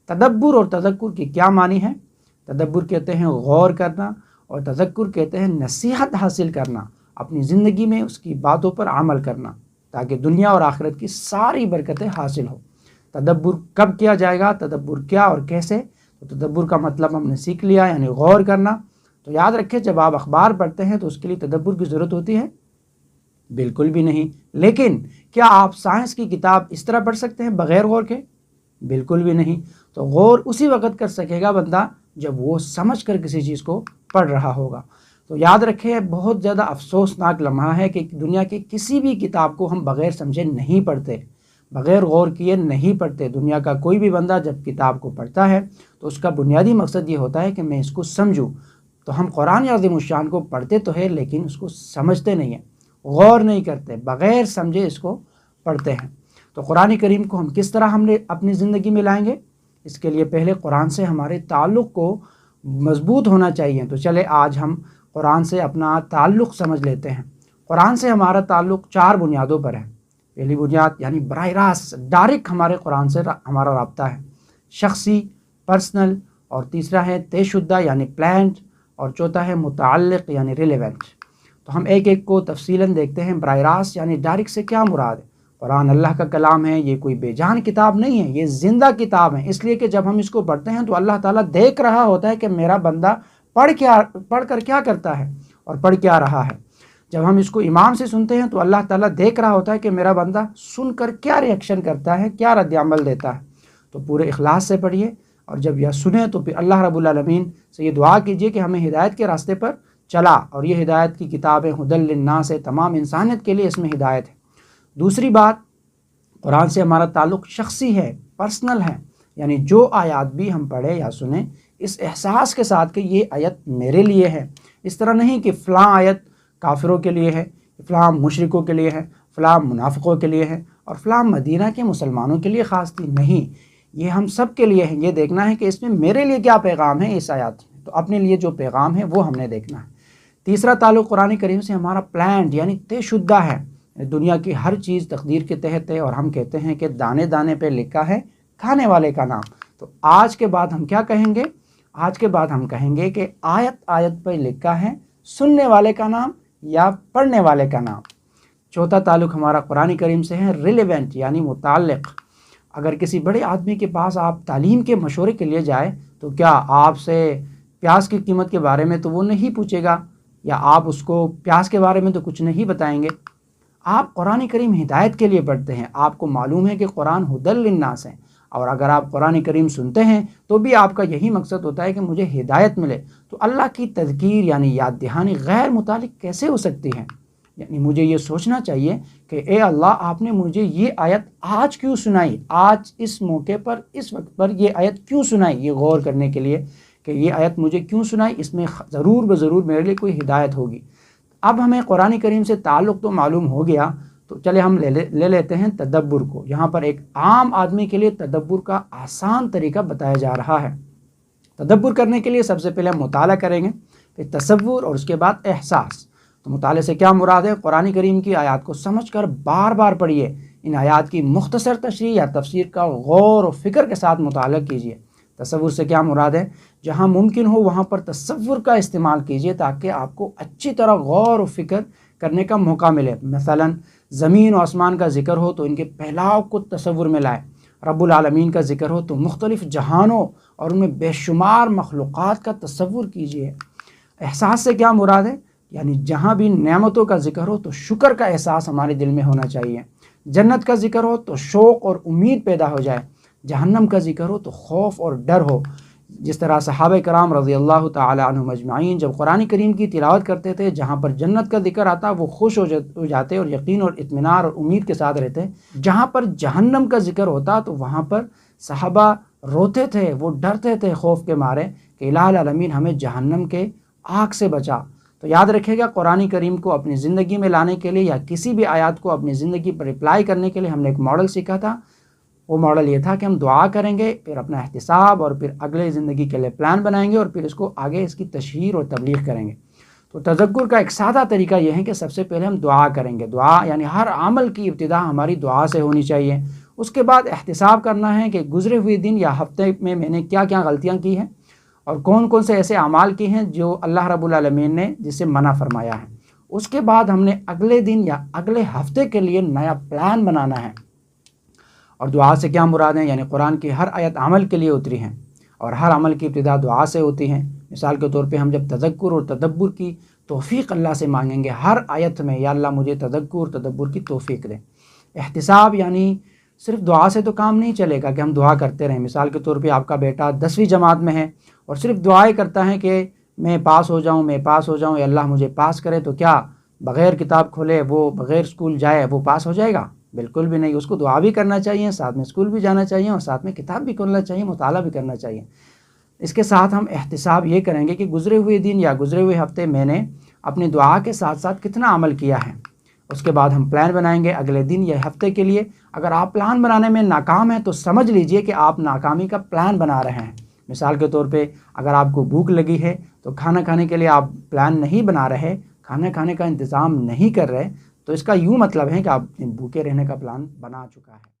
تدبر اور تذکر کی کیا معنی ہے؟ تدبر کہتے ہیں غور کرنا، اور تذکر کہتے ہیں نصیحت حاصل کرنا، اپنی زندگی میں اس کی باتوں پر عمل کرنا تاکہ دنیا اور آخرت کی ساری برکتیں حاصل ہوں۔ تدبر کب کیا جائے گا، تدبر کیا اور کیسے؟ تو تدبر کا مطلب ہم نے سیکھ لیا، یعنی غور کرنا۔ تو یاد رکھیں، جب آپ اخبار پڑھتے ہیں تو اس کے لیے تدبر کی ضرورت ہوتی ہے؟ بالکل بھی نہیں۔ لیکن کیا آپ سائنس کی کتاب اس طرح پڑھ سکتے ہیں بغیر غور کے؟ بالکل بھی نہیں۔ تو غور اسی وقت کر سکے گا بندہ جب وہ سمجھ کر کسی چیز کو پڑھ رہا ہوگا۔ تو یاد رکھیں، بہت زیادہ افسوسناک لمحہ ہے کہ دنیا کی کسی بھی کتاب کو ہم بغیر سمجھے نہیں پڑھتے، بغیر غور کیے نہیں پڑھتے۔ دنیا کا کوئی بھی بندہ جب کتاب کو پڑھتا ہے تو اس کا بنیادی مقصد یہ ہوتا ہے کہ میں اس کو سمجھوں۔ تو ہم قرآن عظیم الشان کو پڑھتے تو ہے لیکن اس کو سمجھتے نہیں ہیں، غور نہیں کرتے، بغیر سمجھے اس کو پڑھتے ہیں۔ تو قرآن کریم کو ہم کس طرح اپنی زندگی میں لائیں گے؟ اس کے لیے پہلے قرآن سے ہمارے تعلق کو مضبوط ہونا چاہیے۔ تو چلے آج ہم قرآن سے اپنا تعلق سمجھ لیتے ہیں۔ قرآن سے ہمارا تعلق 4 بنیادوں پر ہے۔ پہلی بنیاد یعنی براہ راست ڈائریکٹ ہمارے قرآن سے ہمارا رابطہ ہے، شخصی، پرسنل، اور تیسرا ہے طے شدہ یعنی پلانڈ، اور چوتھا ہے متعلق یعنی ریلیونٹ۔ تو ہم ایک ایک کو تفصیلاً دیکھتے ہیں۔ براہ راست یعنی ڈائریکٹ سے کیا مراد ہے؟ قرآن اللہ کا کلام ہے، یہ کوئی بے جان کتاب نہیں ہے، یہ زندہ کتاب ہے، اس لیے کہ جب ہم اس کو پڑھتے ہیں تو اللہ تعالیٰ دیکھ رہا ہوتا ہے کہ میرا بندہ پڑھ کر کیا کرتا ہے اور پڑھ کیا رہا ہے۔ جب ہم اس کو امام سے سنتے ہیں تو اللہ تعالیٰ دیکھ رہا ہوتا ہے کہ میرا بندہ سن کر کیا ریئیکشن کرتا ہے، کیا رد عمل دیتا ہے۔ تو پورے اخلاص سے پڑھیے، اور جب یہ سنیں تو پھر اللہ رب العالمین سے یہ دعا کیجیے کہ ہمیں ہدایت کے راستے پر چلا، اور یہ ہدایت کی کتاب ہے ہدی للناس ہے، تمام انسانیت کے لیے اس میں ہدایت ہے۔ دوسری بات، قرآن سے ہمارا تعلق شخصی ہے، پرسنل ہے، یعنی جو آیات بھی ہم پڑھیں یا سنیں اس احساس کے ساتھ کہ یہ آیت میرے لیے ہے۔ اس طرح نہیں کہ فلاں آیت کافروں کے لیے ہے، فلاں مشرکوں کے لیے ہے، فلاں منافقوں کے لیے ہے، اور فلاں مدینہ کے مسلمانوں کے لیے خاص تھی، نہیں، یہ ہم سب کے لیے ہے۔ یہ دیکھنا ہے کہ اس میں میرے لیے کیا پیغام ہے اس آیات میں، تو اپنے لیے جو پیغام ہے وہ ہم نے دیکھنا ہے۔ تیسرا تعلق قرآن کریم سے ہمارا پلانڈ یعنی طے شدہ ہے۔ دنیا کی ہر چیز تقدیر کے تحت ہے، اور ہم کہتے ہیں کہ دانے دانے پہ لکھا ہے کھانے والے کا نام۔ تو آج کے بعد ہم کیا کہیں گے؟ آج کے بعد ہم کہیں گے کہ آیت آیت پہ لکھا ہے سننے والے کا نام یا پڑھنے والے کا نام۔ چوتھا تعلق ہمارا قرآن کریم سے ہے ریلیونٹ یعنی متعلق۔ اگر کسی بڑے آدمی کے پاس آپ تعلیم کے مشورے کے لیے جائیں تو کیا آپ سے پیاز کی قیمت کے بارے میں تو وہ نہیں پوچھے گا، یا آپ اس کو پیاز کے بارے میں تو کچھ نہیں بتائیں گے۔ آپ قرآن کریم ہدایت کے لیے پڑھتے ہیں، آپ کو معلوم ہے کہ قرآن ہدی للناس ہے، اور اگر آپ قرآن کریم سنتے ہیں تو بھی آپ کا یہی مقصد ہوتا ہے کہ مجھے ہدایت ملے۔ تو اللہ کی تذکیر یعنی یاد دہانی غیر متعلق کیسے ہو سکتی ہے؟ یعنی مجھے یہ سوچنا چاہیے کہ اے اللہ، آپ نے مجھے یہ آیت آج کیوں سنائی، آج اس موقع پر اس وقت پر یہ آیت کیوں سنائی؟ یہ غور کرنے کے لیے کہ یہ آیت مجھے کیوں سنائی، اس میں ضرور بضرور میرے لیے کوئی ہدایت ہوگی۔ اب ہمیں قرآن کریم سے تعلق تو معلوم ہو گیا، تو چلے ہم لے لیتے ہیں تدبر کو۔ یہاں پر ایک عام آدمی کے لیے تدبر کا آسان طریقہ بتایا جا رہا ہے۔ تدبر کرنے کے لیے سب سے پہلے ہم مطالعہ کریں گے، پھر تصور، اور اس کے بعد احساس۔ تو مطالعے سے کیا مراد ہے؟ قرآن کریم کی آیات کو سمجھ کر بار بار پڑھیے، ان آیات کی مختصر تشریح یا تفسیر کا غور و فکر کے ساتھ مطالعہ کیجیے۔ تصور سے کیا مراد ہے؟ جہاں ممکن ہو وہاں پر تصور کا استعمال کیجیے تاکہ آپ کو اچھی طرح غور و فکر کرنے کا موقع ملے۔ مثلا زمین و آسمان کا ذکر ہو تو ان کے پھیلاؤ کو تصور میں لائیں، رب العالمین کا ذکر ہو تو مختلف جہانوں اور ان میں بے شمار مخلوقات کا تصور کیجیے۔ احساس سے کیا مراد ہے؟ یعنی جہاں بھی نعمتوں کا ذکر ہو تو شکر کا احساس ہمارے دل میں ہونا چاہیے، جنت کا ذکر ہو تو شوق اور امید پیدا ہو جائے، جہنم کا ذکر ہو تو خوف اور ڈر ہو۔ جس طرح صحابہ کرام رضی اللہ تعالی عنہم اجمعین جب قرآن کریم کی تلاوت کرتے تھے، جہاں پر جنت کا ذکر آتا وہ خوش ہو جاتے اور یقین اور اطمینان اور امید کے ساتھ رہتے۔ جہاں پر جہنم کا ذکر ہوتا تو وہاں پر صحابہ روتے تھے، وہ ڈرتے تھے خوف کے مارے کہ الہ العالمین ہمیں جہنم کے آگ سے بچا۔ تو یاد رکھے گا، قرآن کریم کو اپنی زندگی میں لانے کے لیے یا کسی بھی آیات کو اپنی زندگی پر اپلائی کرنے کے لیے ہم نے ایک ماڈل سیکھا تھا۔ وہ ماڈل یہ تھا کہ ہم دعا کریں گے، پھر اپنا احتساب، اور پھر اگلے زندگی کے لیے پلان بنائیں گے، اور پھر اس کو آگے اس کی تشہیر اور تبلیغ کریں گے۔ تو تذکر کا ایک سادہ طریقہ یہ ہے کہ سب سے پہلے ہم دعا کریں گے۔ دعا یعنی ہر عمل کی ابتدا ہماری دعا سے ہونی چاہیے، اس کے بعد احتساب کرنا ہے کہ گزرے ہوئے دن یا ہفتے میں نے کیا کیا غلطیاں کی ہیں اور کون کون سے ایسے اعمال کی ہیں جو اللہ رب العالمین نے جس سے منع فرمایا ہے۔ اس کے بعد ہم نے اگلے دن یا اگلے ہفتے کے لیے نیا پلان بنانا ہے۔ اور دعا سے کیا مراد ہے؟ یعنی قرآن کی ہر آیت عمل کے لیے اتری ہیں اور ہر عمل کی ابتدا دعا سے ہوتی ہیں۔ مثال کے طور پہ ہم جب تذکر اور تدبر کی توفیق اللہ سے مانگیں گے ہر آیت میں، یا اللہ مجھے تذکر اور تدبر کی توفیق دیں۔ احتساب یعنی صرف دعا سے تو کام نہیں چلے گا کہ ہم دعا کرتے رہیں۔ مثال کے طور پہ آپ کا بیٹا 10ویں جماعت میں ہے اور صرف دعائیں کرتا ہے کہ میں پاس ہو جاؤں، میں پاس ہو جاؤں، یا اللہ مجھے پاس کرے، تو کیا بغیر کتاب کھولے وہ بغیر اسکول جائے وہ پاس ہو جائے گا؟ بالکل بھی نہیں۔ اس کو دعا بھی کرنا چاہیے، ساتھ میں اسکول بھی جانا چاہیے اور ساتھ میں کتاب بھی کھولنا چاہیے، مطالعہ بھی کرنا چاہیے۔ اس کے ساتھ ہم احتساب یہ کریں گے کہ گزرے ہوئے دن یا گزرے ہوئے ہفتے میں نے اپنی دعا کے ساتھ ساتھ کتنا عمل کیا ہے۔ اس کے بعد ہم پلان بنائیں گے اگلے دن یا ہفتے کے لیے۔ اگر آپ پلان بنانے میں ناکام ہیں تو سمجھ لیجئے کہ آپ ناکامی کا پلان بنا رہے ہیں۔ مثال کے طور پہ اگر آپ کو بھوک لگی ہے تو کھانا کھانے کے لیے آپ پلان نہیں بنا رہے، کھانا کھانے کا انتظام نہیں کر رہے، تو اس کا یوں مطلب ہے کہ آپ بھوکے رہنے کا پلان بنا چکا ہے۔